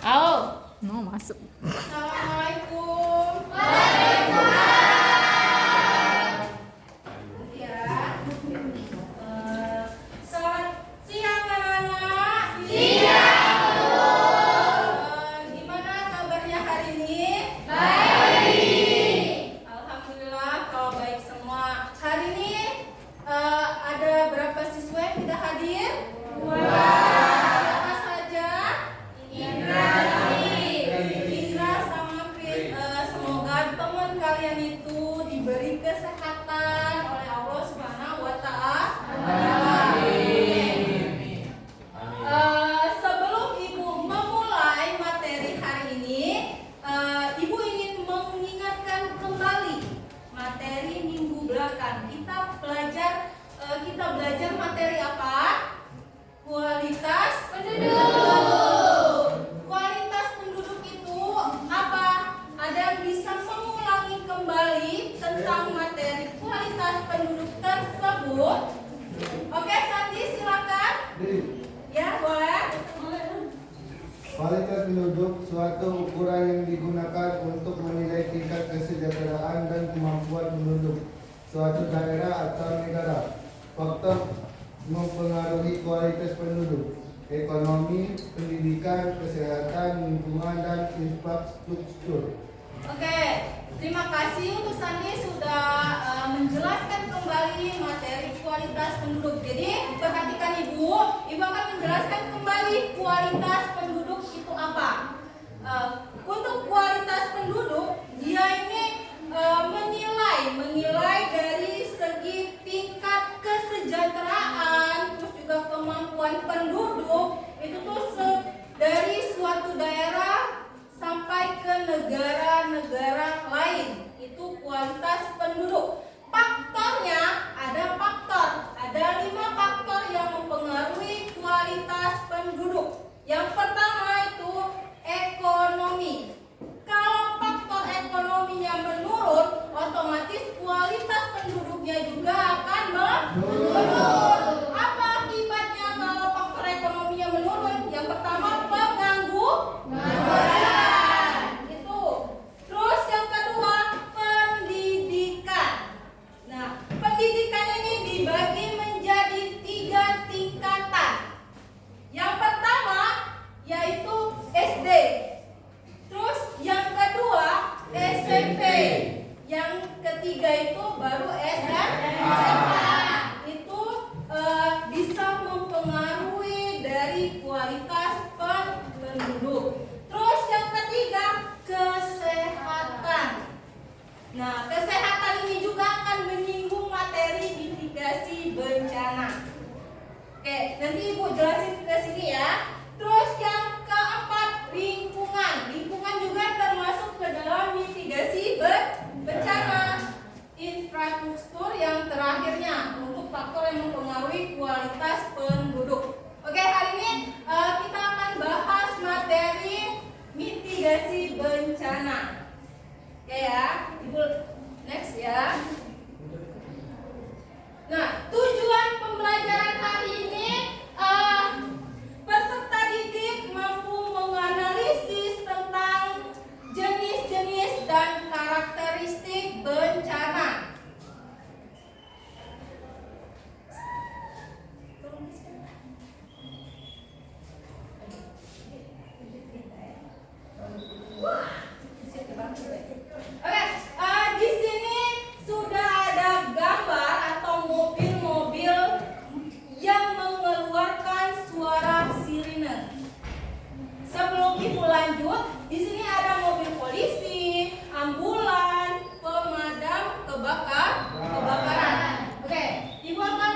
Oh, mau masuk. Assalamualaikum. Ya. Selamat siang anak-anak. Gimana kabarnya hari ini? Baik. Alhamdulillah kalau baik semua. Hari ini ada berapa siswa yang tidak hadir? Siapa saja? Indra sama Chris. Semoga teman kalian itu diberi kesehatan oleh Allah Subhanahu wa Ta'ala. Sebelum Ibu memulai materi hari ini, Ibu ingin mengingatkan kembali materi minggu belakang. Kita belajar materi apa? Kualitas penduduk. Kualitas penduduk itu apa? Ada yang bisa mengulangi kembali tentang materi kualitas penduduk tersebut? Oke, Sandi silakan. Ya, boleh. Kualitas penduduk suatu ukuran yang digunakan untuk menilai tingkat kesejahteraan dan kemampuan penduduk suatu daerah atau negara. Faktor mempengaruhi kualitas penduduk: ekonomi, pendidikan, kesehatan, lingkungan, dan infrastruktur. Oke, terima kasih untuk Sandi sudah menjelaskan kembali materi kualitas penduduk. Jadi perhatikan Ibu akan menjelaskan kembali kualitas penduduk itu apa. Untuk kualitas penduduk, dia ini menilai dari segi tingkat kesejahteraan, terus juga kemampuan penduduk itu tuh dari suatu daerah sampai ke negara-negara lain. Itu kualitas penduduk. Faktornya ada 5 faktor yang mempengaruhi kualitas penduduk. Yang pertama itu ekonomi. Kalau faktor ekonominya menurun, otomatis kualitas penduduknya juga akan menurun. Apa akibatnya kalau faktor ekonominya menurun? Yang pertama pengangguran. Itu. Terus yang kedua pendidikan. Nah, pendidikan ini dibagi menjadi 3 tingkatan. Yang pertama yaitu SD. Terus yang kedua SMP. Yang ketiga itu baru SMA. Itu bisa mempengaruhi dari kualitas penduduk. Terus yang ketiga kesehatan. Nah, kesehatan ini juga akan menyinggung materi mitigasi bencana. Oke, nanti Ibu jelasin ke sini ya. Terus yang keempat lingkungan. Lingkungan juga termasuk ke dalam mitigasi bencana. Infrastruktur yang terakhirnya untuk faktor yang mempengaruhi kualitas penduduk. Oke, hari ini kita akan bahas materi mitigasi bencana. Oke ya, Ibu next ya. Nah, tujuan pembelajaran hari ini peserta didik mampu menganalisis tentang jenis-jenis dan karakteristik bencana. Oke, di sini sudah ada gambar atau mobil-mobil yang mengeluarkan suara sirine. Sebelum Ibu lanjut, di sini ada mobil polisi, ambulan, pemadam kebakaran. Oke, Ibu akan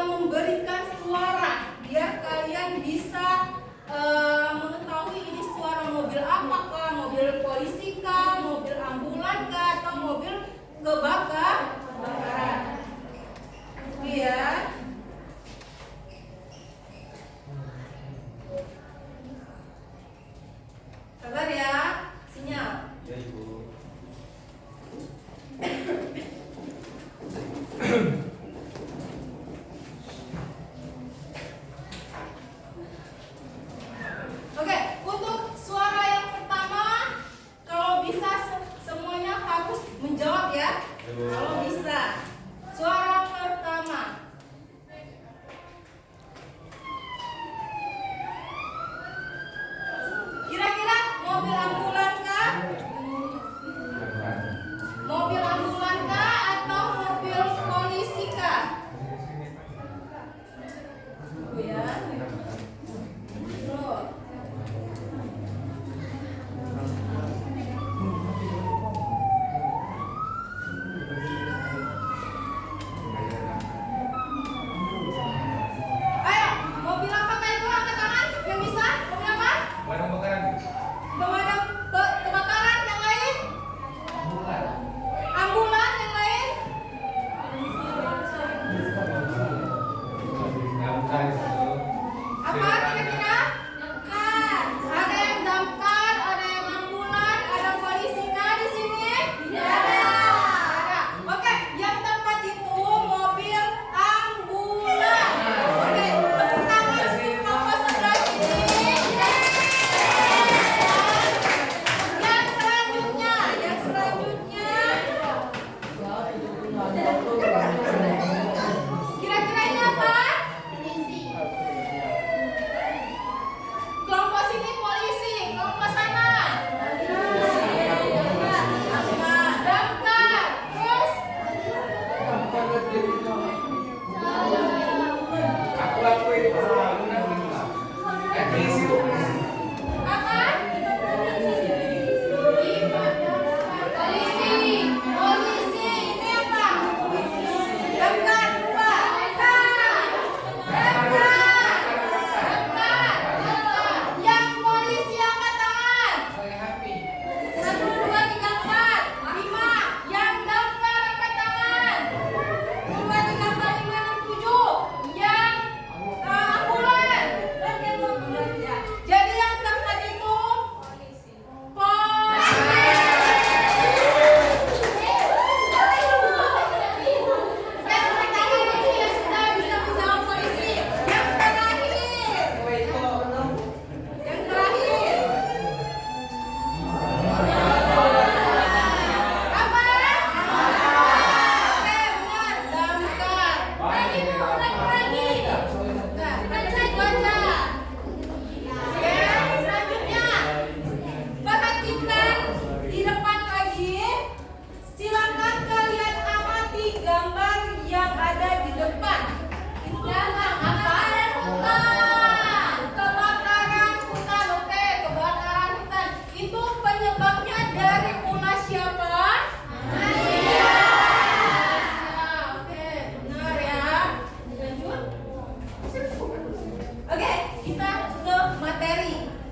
memberikan suara biar kalian bisa mengetahui ini suara mobil apakah, mobil polisi kah, mobil ambulan kah, atau mobil kebakaran. Iya.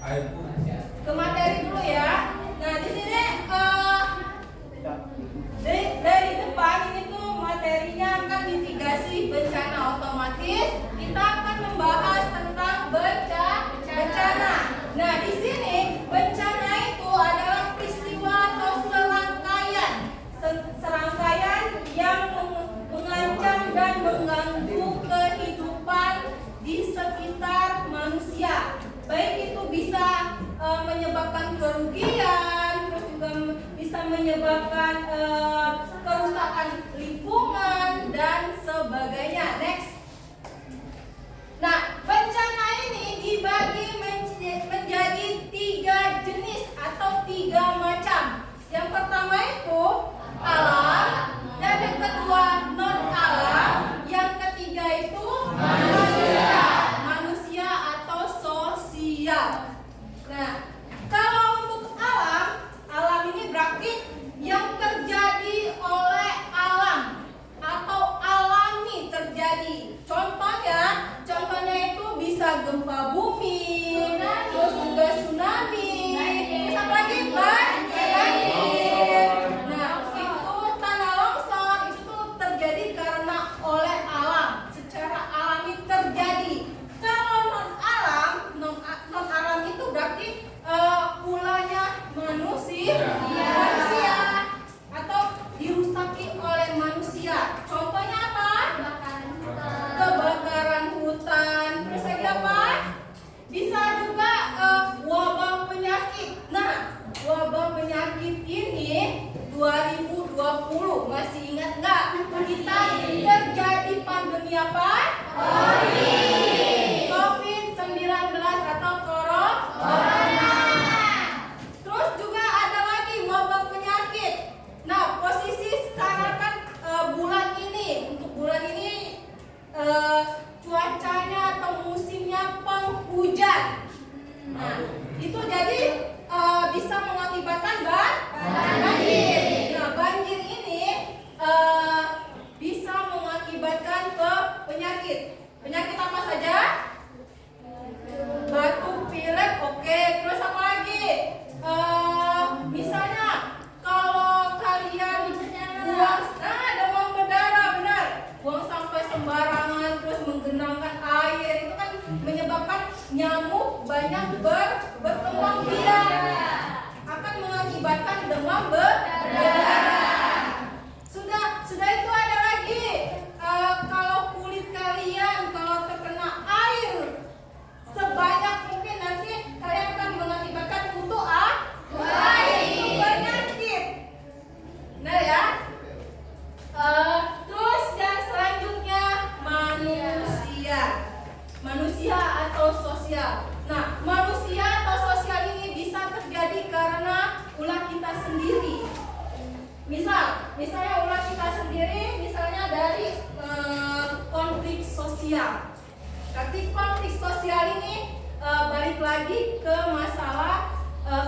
Ke materi dulu ya. Nah, di sini dari depan ini tuh materinya kan mitigasi bencana otomatis. Kita akan membahas tentang bencana. Nah, di sini bencana itu adalah peristiwa atau serangkaian yang mengancam dan mengganggu kehidupan di sekitar manusia. Baik itu bisa menyebabkan kerugian, terus juga bisa menyebabkan kerusakan lingkungan dan sebagainya. Next. Nah, bencana ini dibagi menjadi 3 jenis atau 3 macam. Yang pertama itu alam, dan yang kedua non alam, yang ketiga itu manusia atau sosial. Nah, kalau untuk alam ini berarti yang terjadi oleh alam atau alami terjadi. Contohnya itu bisa gempa bumi, terus juga tsunami, terus apa lagi, banjir. Nah, itu tanah longsor itu tuh terjadi karena oleh alam, secara alami terjadi. Kalau non alam itu berarti ulahnya manusia atau dirusaki oleh manusia. Contohnya apa? Kebakaran hutan. Terus lagi apa? Bisa juga wabah penyakit. Nah, wabah penyakit ini 2020 masih ingat nggak? Kita terjadi pandemi apa? COVID-19 atau corona. Terus juga ada lagi wabah penyakit. Nah, posisi sekarang kan bulan ini, untuk bulan ini cuacanya atau musimnya penghujan. Nah, itu jadi bisa mengakibatkan banjir. Nah, banjir ini bisa mengakibatkan ke penyakit. Penyakit apa saja? Batuk, pilek, oke. Terus apa lagi? Misalnya kalau kalian buang demam berdarah, benar, buang sampai sembarangan, terus menggenangkan air, itu kan menyebabkan nyamuk banyak berkembang biak, akan mengakibatkan demam berdarah. Sudah itu ada lagi, kalau kulit kalian kalau terkena air sebanyak mungkin, nanti kalian akan mengakibatkan kutu penyakit. Nah ya. Terus yang selanjutnya manusia atau sosial. Nah, manusia atau sosial ini bisa terjadi karena ulah kita sendiri. Misalnya ulah kita sendiri, misalnya dari konflik sosial. Tapi konflik sosial ini balik lagi ke masalah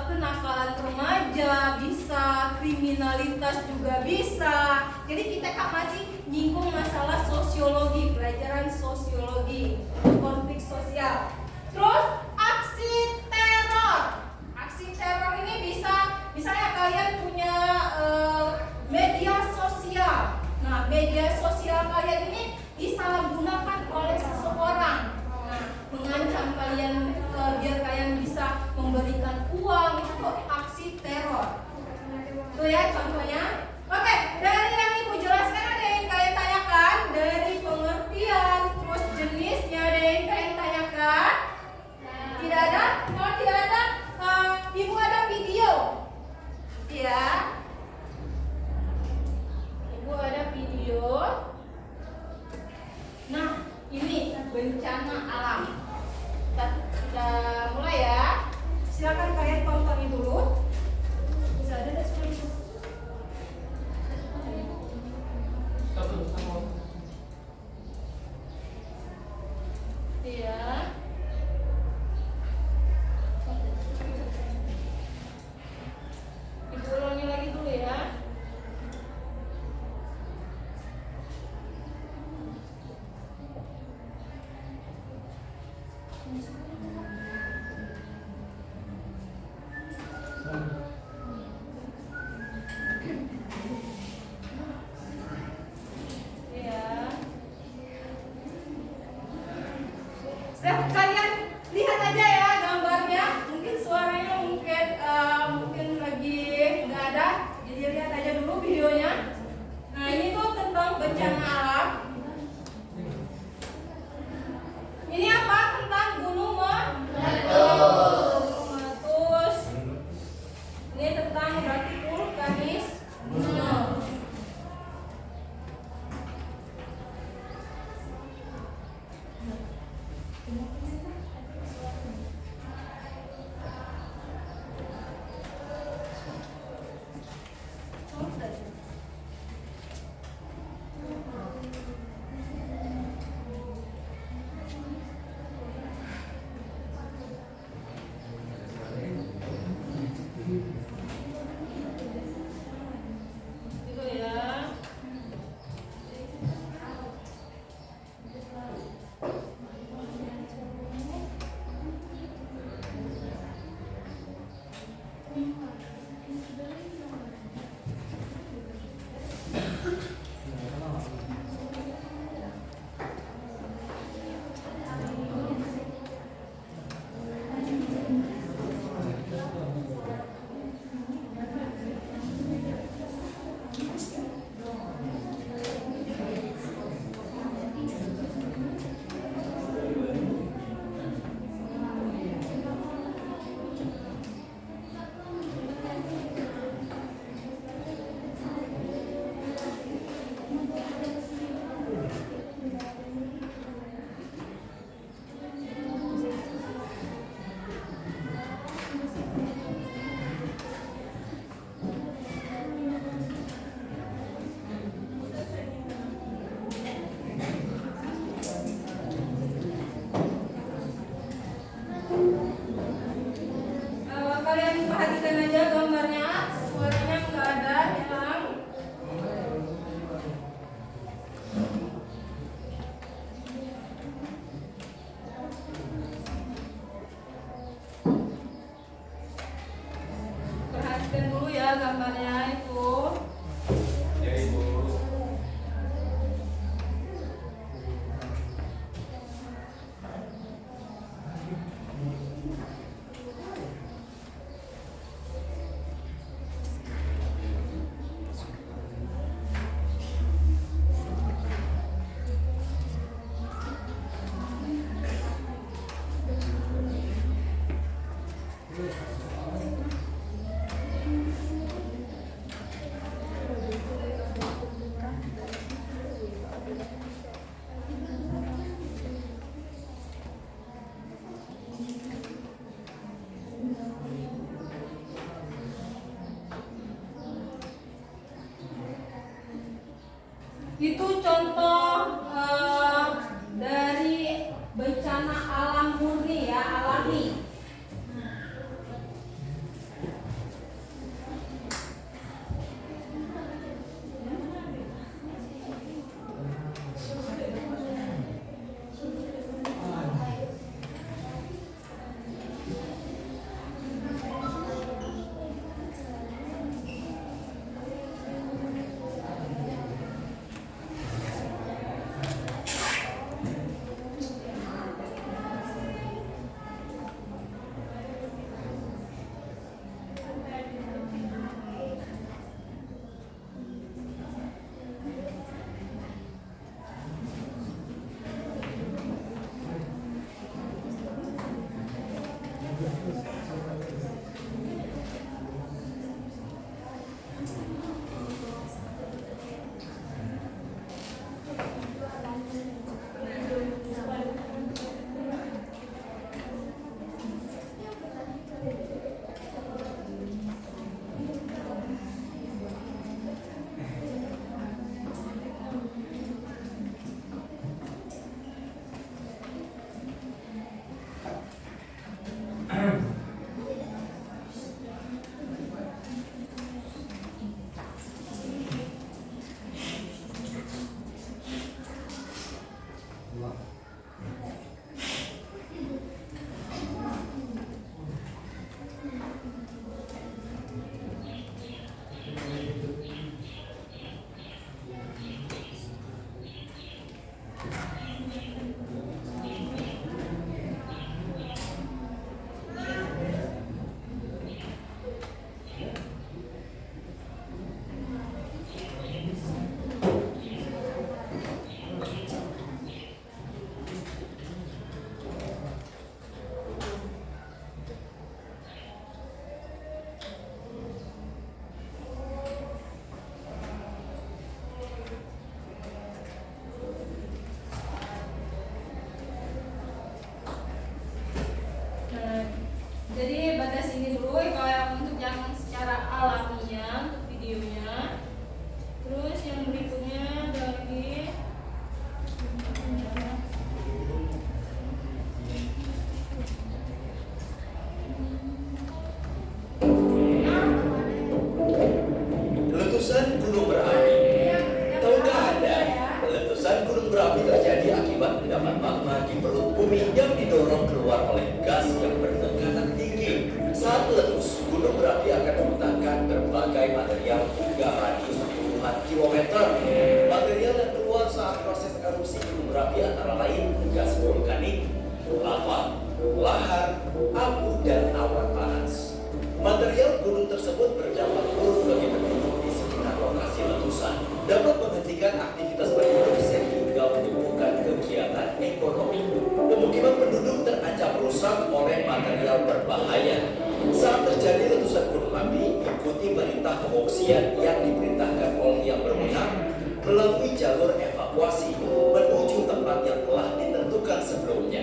kenakalan remaja, bisa kriminalitas juga bisa. Jadi kita kan masih nyinggung masalah sosiologi, pelajaran sosiologi, konflik sosial. Terus aksi teror. Aksi teror ini bisa, misalnya kalian punya media sosial. Nah, media sosial kalian ini disalahgunakan oleh seseorang. Nah, mengancam kalian biar kalian bisa memberikan uang, itu tuh aksi teror. Tuh ya contohnya. Oke, dari yang Ibu jelaskan ada yang kalian tanyakan, dari pengertian, terus jenisnya ada yang kalian tanyakan? Tidak ada? Kalau tidak ada, Ibu ada video. Ya. Ibu ada video. Nah, ini bencana alam. Kita mulai ya. Silakan kalian tonton dulu. Bisa ada nggak semua itu? Iya. Ibu ulangi lagi dulu ya. gambarnya itu. Ya Ibu. Itu contoh dari bencana alam murni ya, alami. Jadi batas ini dulu kalau yang untuk yang secara alaminya untuk videonya. Terus yang berikutnya dari letusan gunung berapi. Tahukah Anda, letusan gunung berapi terjadi akibat endapan magma di perut bumi yang didorong keluar oleh gas yang bertekanan tinggi. Saat meletus, gunung berapi akan memuntahkan berbagai material hingga radius puluhan kilometer. Material yang keluar saat proses erupsi gunung berapi antara lain gas vulkanik, lava, lahar, abu, dan awan panas. Material gunung tersebut berdampak buruk bagi penduduk di sekitar lokasi letusan, dapat menghentikan aktivitas penduduk sehingga menimbulkan kegiatan ekonomi. Pemukiman penduduk terancam rusak oleh material berbahaya. Saat terjadi letusan gunung api, ikuti perintah pengungsian yang diperintahkan oleh yang berwenang melalui jalur evakuasi menuju tempat yang telah ditentukan sebelumnya.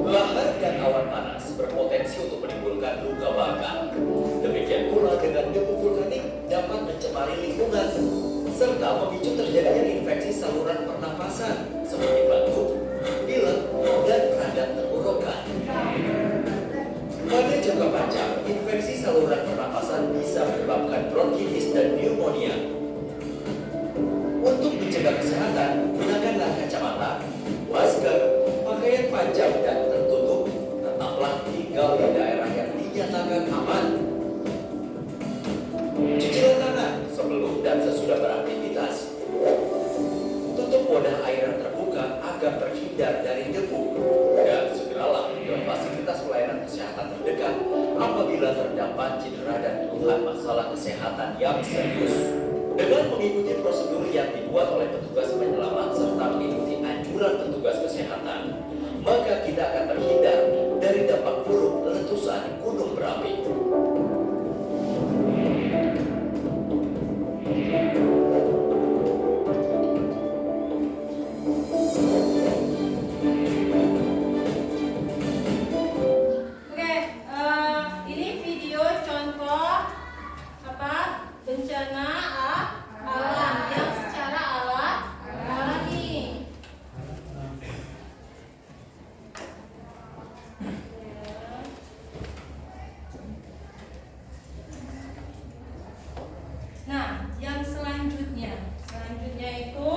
Lahar dan awan panas berpotensi untuk menimbulkan luka bakar. Demikian pula dengan debu vulkanik dapat mencemari lingkungan serta memicu terjadinya infeksi saluran pernapasan seperti batuk, pilek, dan radang tenggorokan. Pada jangka panjang, infeksi saluran pernapasan bisa menyebabkan bronkitis dan pneumonia. Untuk menjaga kesehatan, gunakanlah kacamata, masker, pakaian panjang dan tertutup. Tetaplah tinggal di daerah yang dinyatakan aman. terhindar dari debu. Dan segeralah ke fasilitas pelayanan kesehatan terdekat apabila terdapat cedera dan keluhan masalah kesehatan yang serius. Dengan mengikuti prosedur yang dibuat oleh petugas penyelamat serta mengikuti anjuran petugas kesehatan, maka kita akan terhindar dari dampak buruk letusan gunung berapi. Ini video contoh bencana alam yang secara alami. Nah, yang selanjutnya itu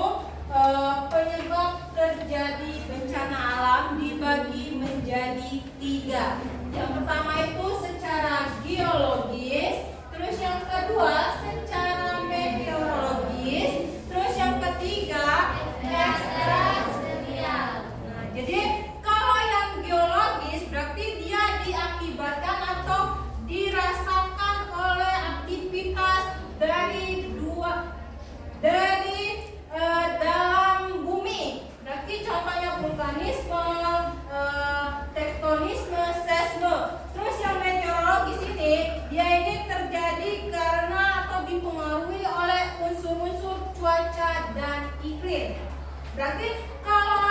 penyebab terjadi bencana alam dibagi menjadi 3. Yang pertama itu secara geologis, terus yang kedua secara meteorologis, terus yang ketiga ekstraterestrial. Nah, jadi kalau yang geologis berarti dia diakibatkan atau dirasakan oleh aktivitas dari dalam bumi. Berarti contohnya vulkanisme, tektonisme, seisme. Terus yang meteorologis dia ini terjadi karena atau dipengaruhi oleh unsur-unsur cuaca dan iklim. Berarti kalau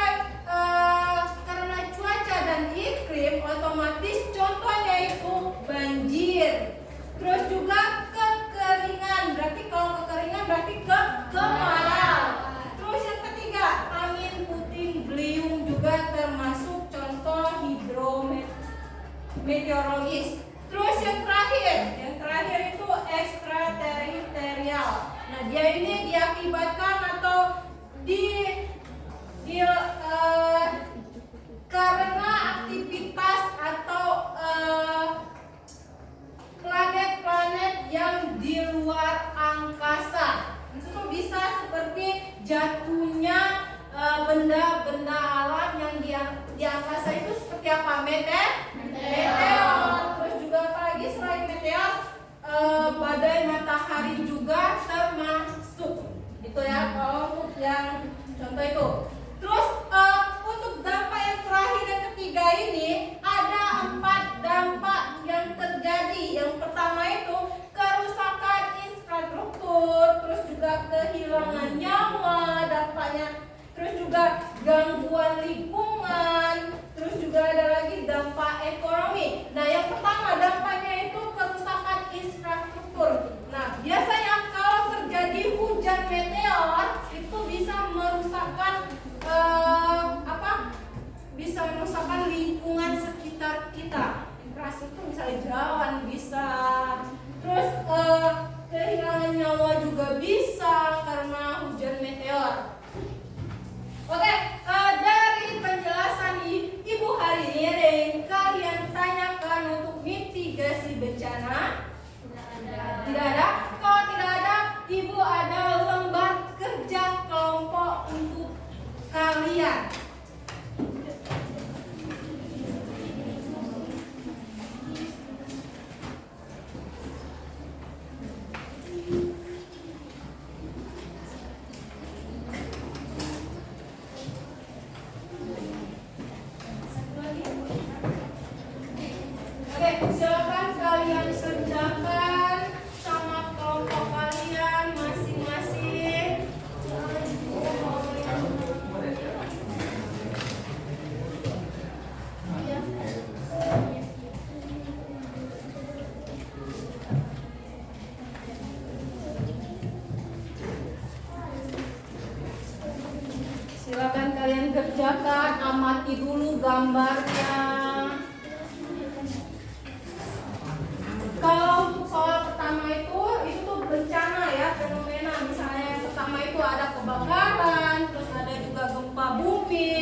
karena cuaca dan iklim, otomatis contohnya itu banjir. Terus juga kekeringan. Berarti kalau kekeringan berarti kemarau. Terus yang ketiga, angin puting beliung juga termasuk contoh hidrometeorologis. Terus yang terakhir itu ekstraterestrial. Nah, dia ini diakibatkan atau karena aktivitas atau planet-planet yang di luar angkasa. Itu bisa seperti jatuhnya benda-benda alam yang di angkasa itu seperti apa? Meteor. Terus juga apalagi selain meteor, badai matahari juga termasuk. Itu ya kalau untuk yang contoh itu. Terus untuk dampak yang terakhir yang ketiga ini ada 4 dampak yang terjadi. Yang pertama itu kerusakan infrastruktur, terus juga kehilangan nyawa dampaknya, terus juga gangguan lingkungan, terus juga ada lagi dampak ekonomi. Nah, yang pertama dampaknya itu kerusakan infrastruktur. Nah, biasanya kalau terjadi hujan meteor itu bisa merusakkan lingkungan sekitar kita. Infrastruktur misalnya jalan bisa, terus kehilangan nyawa juga bisa karena hujan meteor. Oke, dari penjelasan Ibu hari ini ada yang kalian tanyakan untuk mitigasi bencana? Tidak ada. Kalau tidak ada, Ibu ada lembar kerja kelompok untuk kalian. Silakan kalian kerjakan sama kelompok kalian masing-masing. Silakan kalian kerjakan, amati dulu gambarnya. Kalau untuk soal pertama itu bencana ya, fenomena. Misalnya yang pertama itu ada kebakaran, terus ada juga gempa bumi.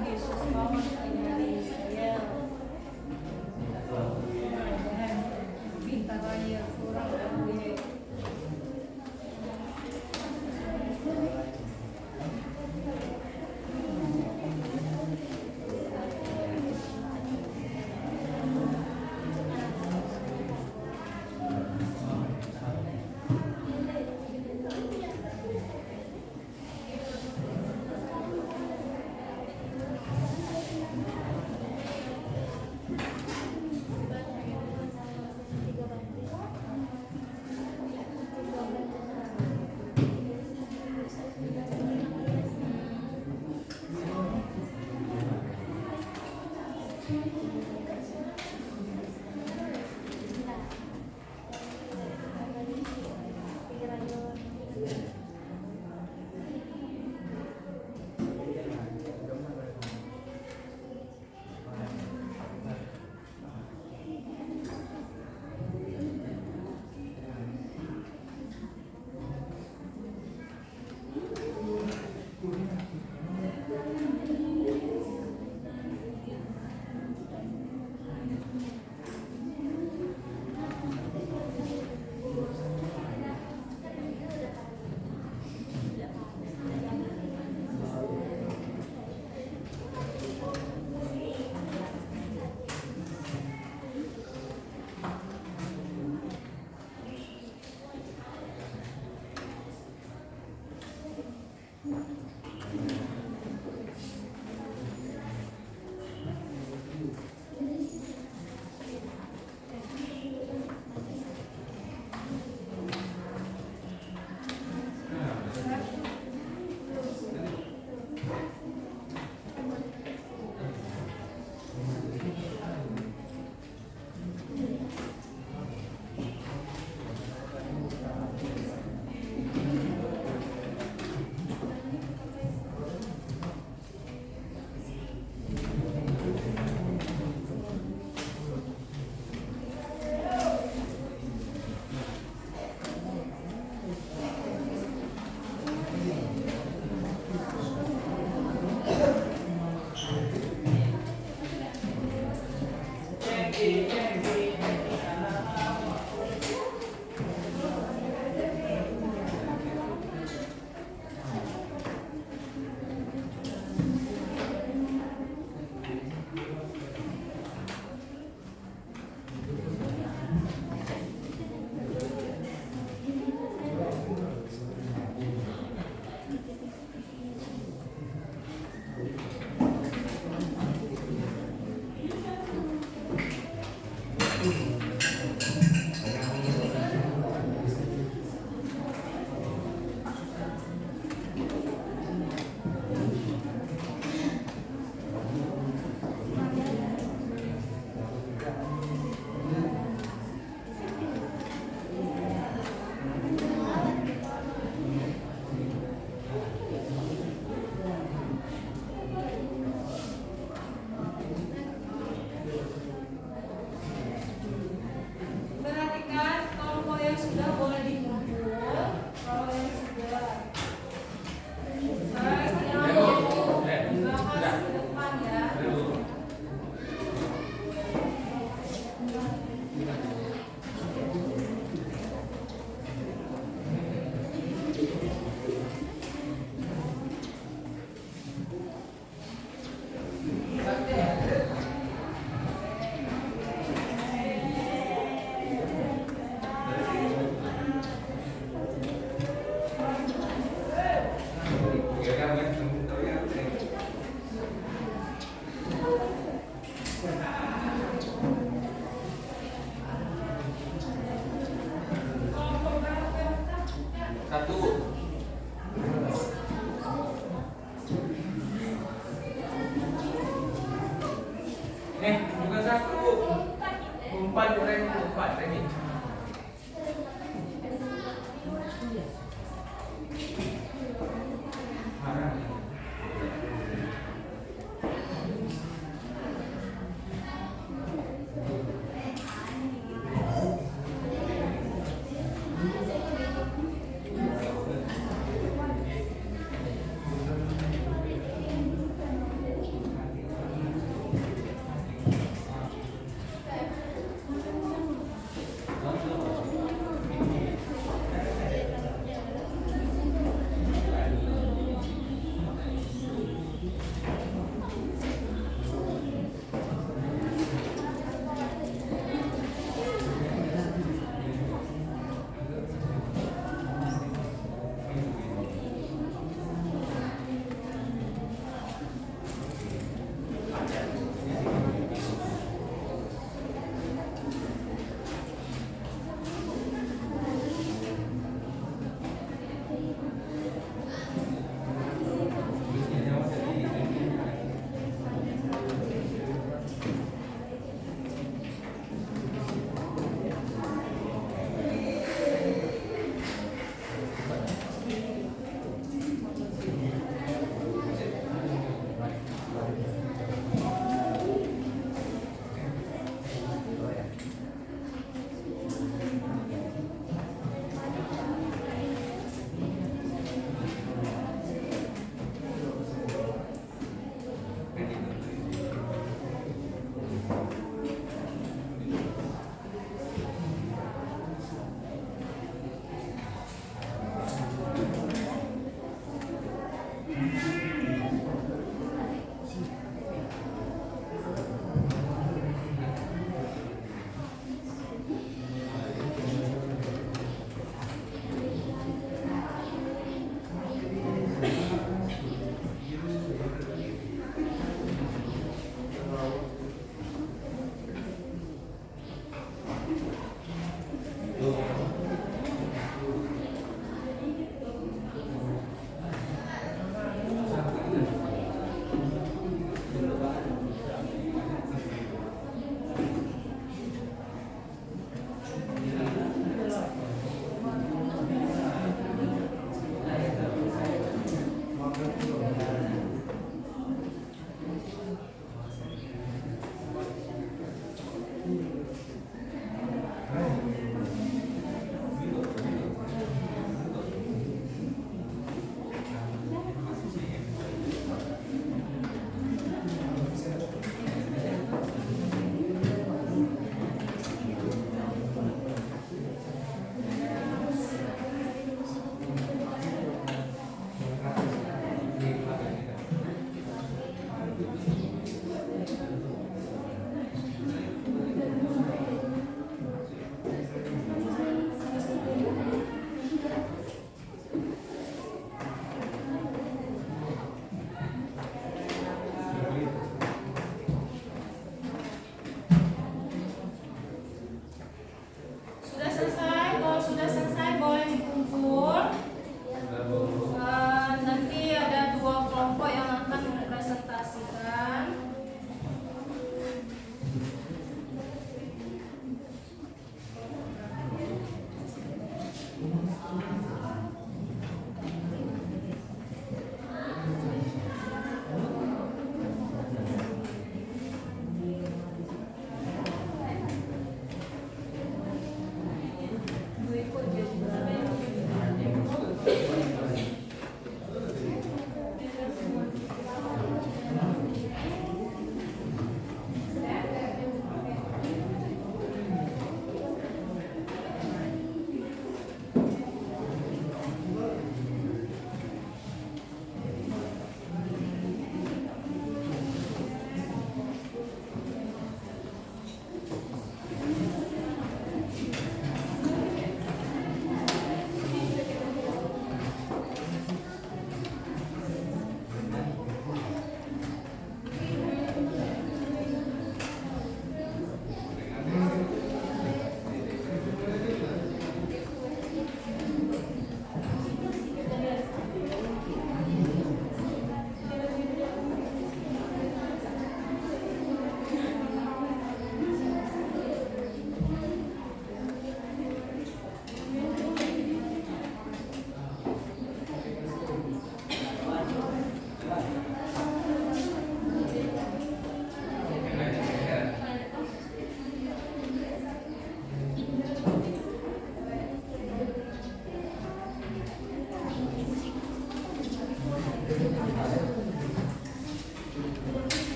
Yesus mau dari Israel. Jangan pintar aja kurang lebih.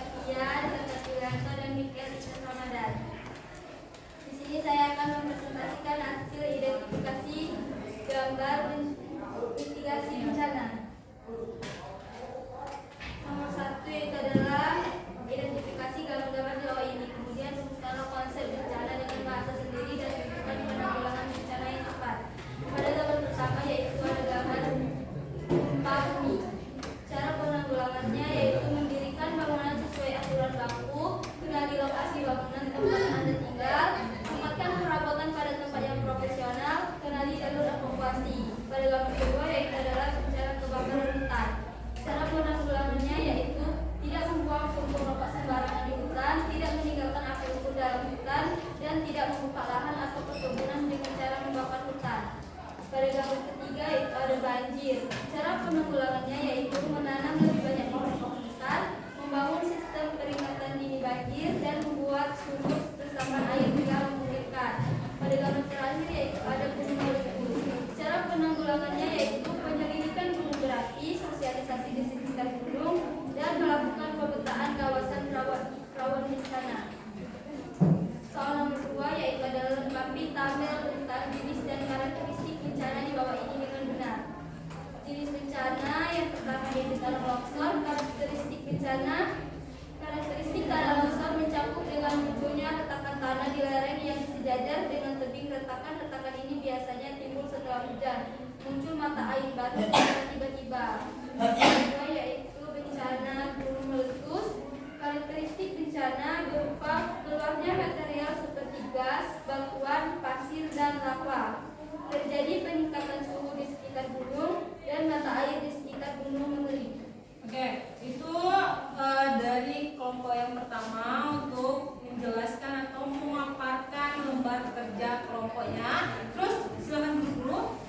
Septian, Gatot Yulianto, dan Mikel Isan Ramadan. Di sini saya akan mempresentasikan hasil identifikasi gambar mitigasi bencana. Nomor 1 yaitu adalah identifikasi gambar-gambar di bawah ini. Kemudian rumuskanlah konsep bencana dengan bahasa sendiri dan tunjukkan penanggulangan bencana yang tepat. Pada gambar pertama yaitu ada gambar gempa bumi. Cara penanggulangannya yaitu mendirikan bangunan sesuai aturan baku, kenali lokasi bangunan tempat Anda tinggal, tempatkan perabotan pada tempat yang profesional, kenali jalur evakuasi. Pada gambar kedua yaitu adalah bencana kebakaran hutan. Cara penanggulangannya yaitu tidak membuang puntung rokok sembarangan di hutan, tidak meninggalkan api unggun dalam hutan, dan tidak membuka lahan atau perkebunan dengan cara membakar hutan. Pada gambar ketiga yaitu ada banjir. Cara penanggulangannya yaitu menanam lebih banyak pohon-pohon besar, membangun sistem peringatan dini banjir, dan membuat sumur resapan air jika memungkinkan. Pada gambar terakhir yaitu ada gunung meletus. Cara penanggulangannya yaitu penyelidikan gunung berapi, sosialisasi di sekitar gunung, dan melakukan pemetaan kawasan rawan bencana. Soal nomor 2 yaitu adalah lengkapi tabel tentang jenis dan karakteristik bencana di bawah ini dengan benar. Jenis bencana yang pertama yaitu tanah longsor. Karakteristik bencana. Karakteristik tanah longsor mencakup dengan munculnya retakan tanah di lereng yang sejajar dengan tebing. Retakan ini biasanya timbul setelah hujan. Muncul mata air baru secara tiba-tiba. Yang kedua yaitu bencana gunung meletus. Karakteristik bencana berupa keluarnya material seperti gas, batuan, pasir, dan lava. Terjadi peningkatan suhu di sekitar gunung dan mata air di sekitar gunung mengering. Oke, itu dari kelompok yang pertama untuk menjelaskan atau memaparkan lembar kerja kelompoknya. Terus silakan dulu,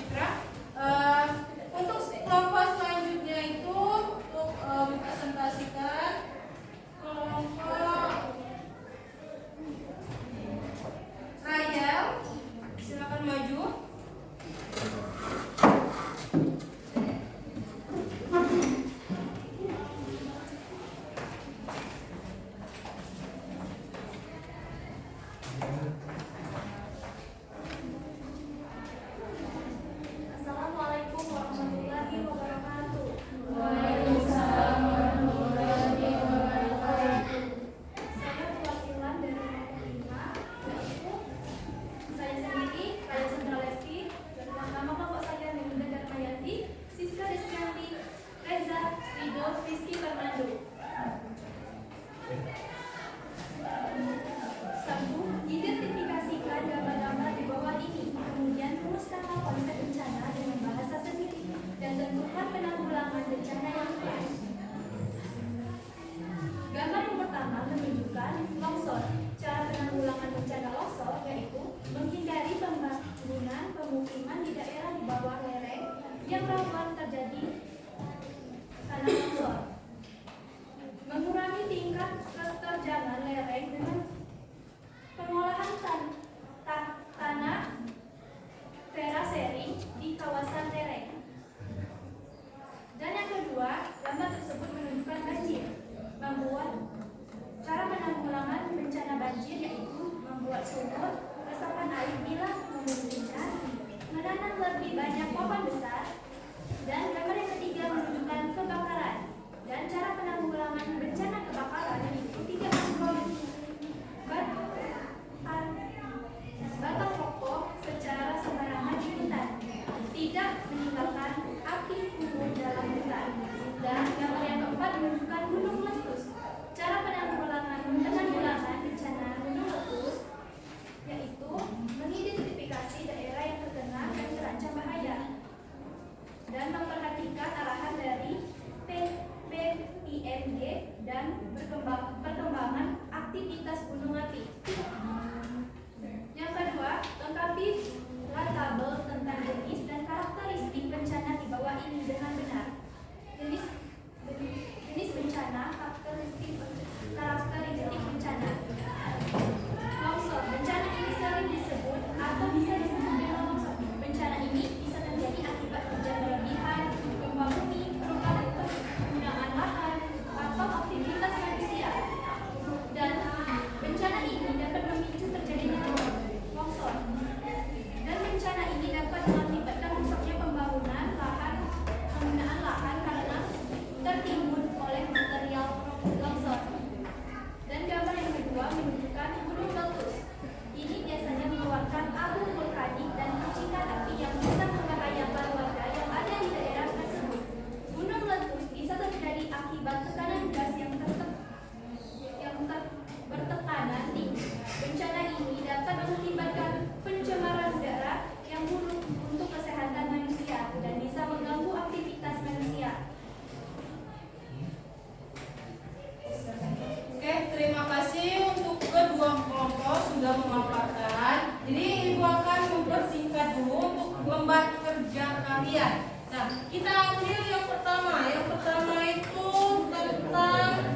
untuk kelompok selanjutnya itu untuk mempresentasikan kelompok Rayel. Silakan maju. Assalamualaikum warahmatullahi wabarakatuh. Waalaikumsalam warahmatullahi wabarakatuh. Saya perwakilan dari kelompok 5, yaitu saya sendiri, Raya Sandra Lesti, dan nama kelompok saya Melinda Darmayanti, Siska Rizkyanti, Reza, Rido, Rizky Fernando. 1. Identifikasikan gambar-gambar di bawah ini, kemudian rumuskanlah konsep bencana dengan bahasa sendiri dan tentukan penanggulangan bencana yang tepat. Gambar yang pertama menunjukkan longsor. Cara penanggulangan bencana longsor yaitu menghindari pembangunan pemukiman di daerah di bawah lereng yang rawan terjadi tanah longsor. Mengurangi tingkat keterjangan lereng dengan pengolahan tanah terasering di kawasan lereng. Dan yang kedua, gambar tersebut menunjukkan banjir. Cara penanggulangan bencana banjir yaitu membuat sumur resapan air bila memungkinkan, menanam lebih banyak pohon besar. Dan gambar yang ketiga menunjukkan kebakaran. Dan cara penanggulangan bencana kebakaran yaitu tidak membuang batang pokok secara sembarangan di hutan, tidak meninggalkan api unggun dalam hutan. Dan gambar yang keempat menunjukkan gunung meletus. Cara penanggulangan bencana gunung meletus yaitu mengidentifikasi daerah yang terkena dan terancam bahaya dan memperhatikan arahan dari PPIMG dan perkembangan aktivitas gunung api. Yang kedua, lengkapi tabel tentang jenis dan karakteristik bencana di bawah ini dengan benar. Jenis bencana, karakteristik bencana. Longsor. Bencana ini sering disebut atau bisa disebut dengan longsor. Bencana ini bisa terjadi akibat hujan berlebihan, gempa bumi, perubahan penggunaan lahan, atau aktivitas manusia. tempat kerja kalian. Nah, kita ambil yang pertama. Yang pertama itu tentang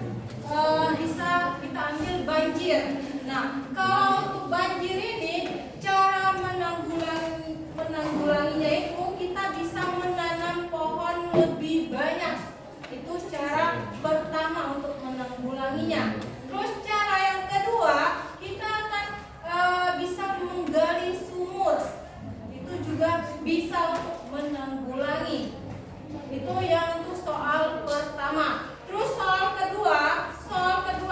bisa kita ambil banjir. Nah, kalau untuk banjir ini cara menanggulanginya itu kita bisa menanam pohon lebih banyak. Itu cara pertama untuk menanggulanginya. Terus cara yang kedua, kita akan bisa menggali sumur. Itu juga bisa untuk menanggulangi. Itu yang untuk soal pertama. Terus soal kedua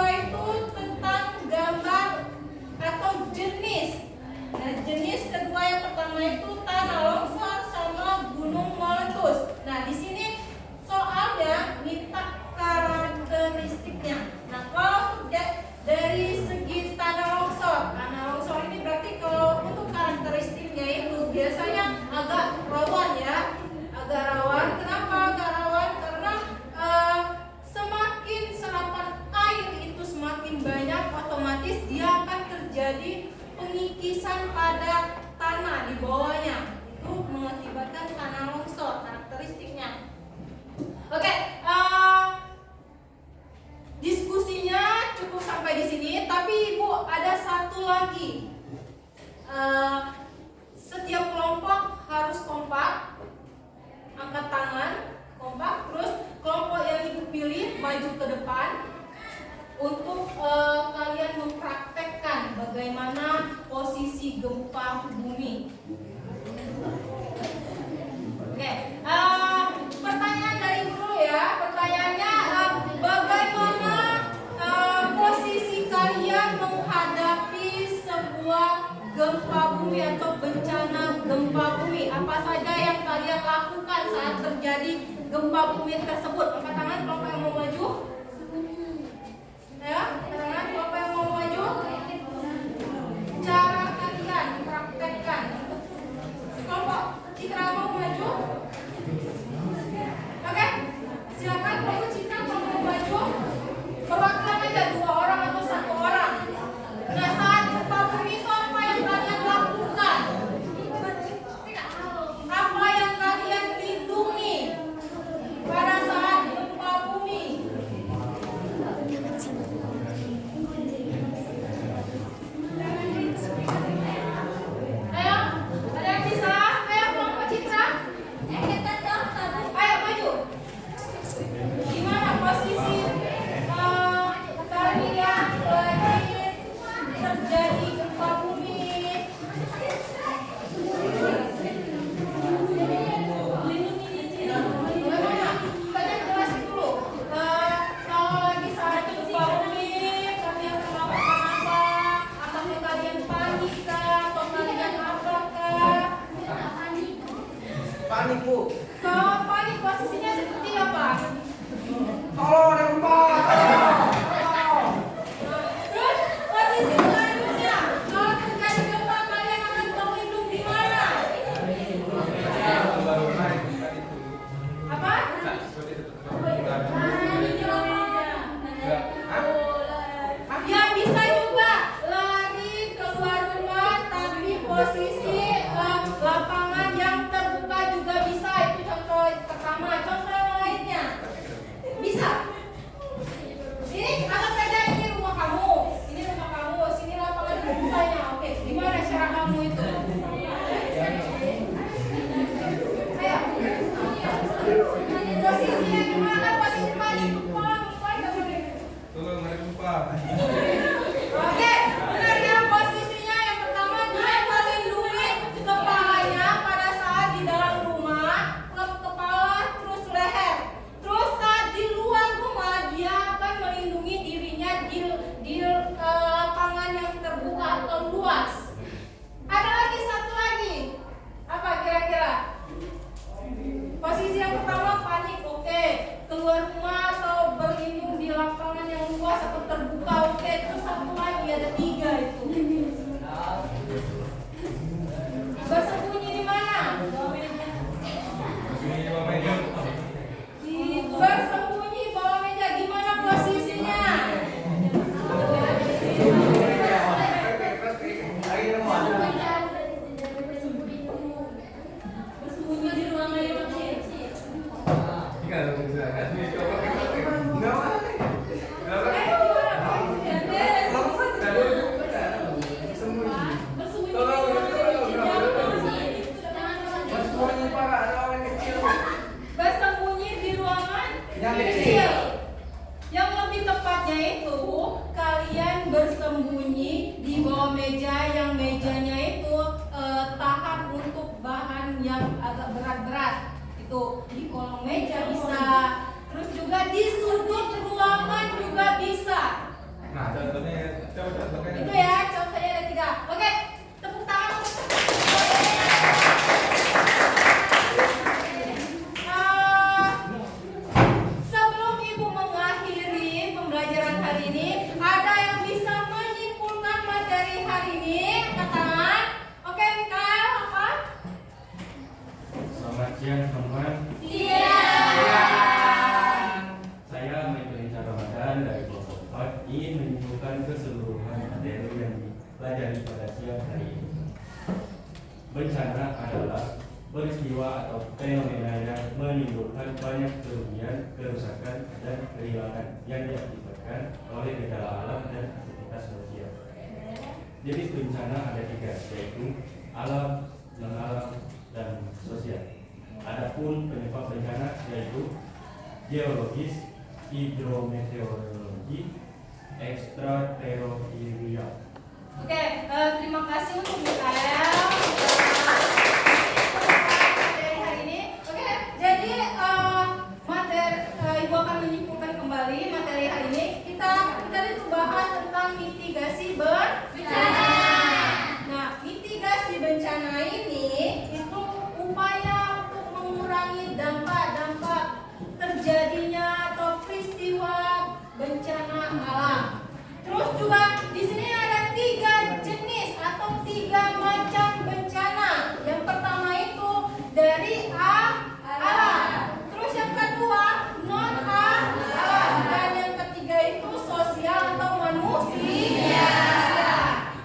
itu tentang gambar atau jenis. Nah, jenis kedua yang pertama itu tanah longsor sama gunung meletus. Nah, di sini soalnya minta karakteristiknya. Nah, kalau dari segi tanah longsor ini berarti kalau untuk karakteristiknya itu biasanya agak rawan ya. Agak rawan. Kenapa agak rawan? Karena semakin serapan air itu semakin banyak, otomatis dia akan terjadi pengikisan pada tanah di bawahnya. Itu mengakibatkan tanah longsor karakteristiknya. Oke, diskusinya cukup sampai di sini. Tapi Ibu ada satu lagi. Setiap kelompok harus kompak, angkat tangan, kompak. Terus kelompok yang Ibu pilih maju ke depan untuk kalian mempraktekkan bagaimana posisi gempa bumi. Oke, pertanyaan dari guru ya. Pertanyaannya, bagaimana posisi kalian menghadapi sebuah gempa bumi atau bencana gempa bumi? Apa saja yang kalian lakukan saat terjadi gempa bumi tersebut? Angkat tangan kelompok yang mau maju. Ya, angkat tangan kelompok yang mau maju. Cara kalian praktekkan. Kelompok Citra mau maju? Oke, silakan kelompok Citra kalau mau maju. Perwakilan aja 2 orang atau 1 orang. Nah, saat gempa bumi itu apa yang kalian lakukan? Apa yang kalian lindungi pada saat gempa bumi? Ayo, ada yang bisa? Ayo kelompok Citra. Ayo maju. Gimana posisi kalian lagi terjadi gempa bumi? Bagaimana? Kalian jelasin dulu. Kalau lagi saat gempa bumi, kalian melakukan apa? Apakah kalian panik kah? Atau kalian apakah? Panik, Bu. Kalau panik posisinya seperti apa? Tolong ada gempa. Terus posisi selanjutnya, kalau terjadi gempa kalian akan berlindung di mana? Apa? Ya bisa juga lari keluar rumah, tapi posisi lapangan yang terbuka juga bisa. Itu contoh pertama. Contoh yang lainnya bisa. Ini anggap saja ini rumah kamu, sini lapangan terbukanya. Oke, gimana cara kamu itu? Ayo. Posisinya gimana? Posisi panik. Tolong ada gempa. Oke, benar ya posisinya. Yang pertama dia melindungi kepalanya pada saat di dalam rumah, kepala terus leher. Terus saat di luar rumah dia akan melindungi dirinya di lapangan yang terbuka atau luas. Ada lagi satu lagi. Apa kira-kira? Posisi yang pertama panik, oke. Keluar rumah atau berlindung di lapangan yang luas atau terbuka, oke. Itu di kolong meja bisa, terus juga di sudut ruangan juga bisa. Nah, contohnya coba Itu ya, contohnya ada 3. Oke, tepuk tangan untuk sebelum Ibu mengakhiri pembelajaran hari ini, ada yang bisa menyimpulkan materi hari ini? Angkat tangan. Oke, Mikael, apa? Selamat siang teman-teman. Saya Michael Insa Ramadan dari kelompok 4 ingin menyimpulkan keseluruhan materi yang dipelajari pada siang hari ini. Bencana adalah peristiwa atau fenomena yang menimbulkan banyak kerugian, kerusakan, dan kehilangan yang diakibatkan oleh gejala alam dan aktivitas manusia. Jenis bencana ada 3, yaitu alam, non-alam, dan sosial. Adapun penyebab bencana yaitu geologis, hidrometeorologi, ekstrateroirial. Oke, terima kasih untuk Mikael materi hari ini. Oke, jadi materi Ibu akan menyimpulkan kembali materi hari ini. Kita tadi bahas tentang mitigasi bencana. Nah, mitigasi bencana ini itu upaya untuk mengurangi dampak-dampak terjadinya atau peristiwa bencana alam. Terus juga di sini ada 3 jenis atau 3 macam bencana. Yang pertama itu dari alam. Terus yang kedua non alam, dan yang ketiga itu sosial atau manusia.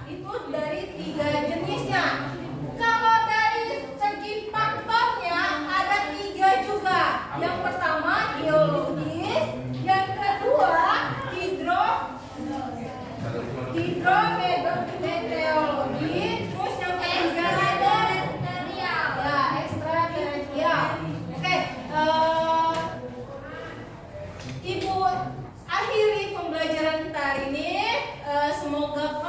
Itu dari 3 jenisnya. Kalau dari segi faktornya ada 3 juga. Yang pertama geologis, yang kedua hidrometeorologi, terus yang ketiga ada ekstraterestrial. Oke, Ibu akhiri pembelajaran kita hari ini. Semoga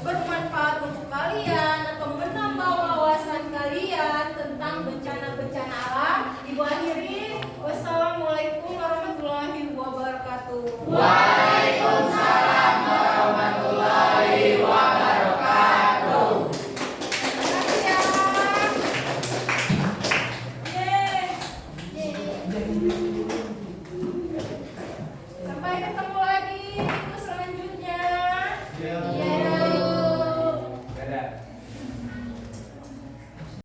bermanfaat untuk kalian atau menambah wawasan kalian tentang bencana-bencana alam. Ibu akhiri. Wassalamualaikum warahmatullahi wabarakatuh. Waalaikumsalam warahmatullahi wabarakatuh. Terima kasih ya. Yeay.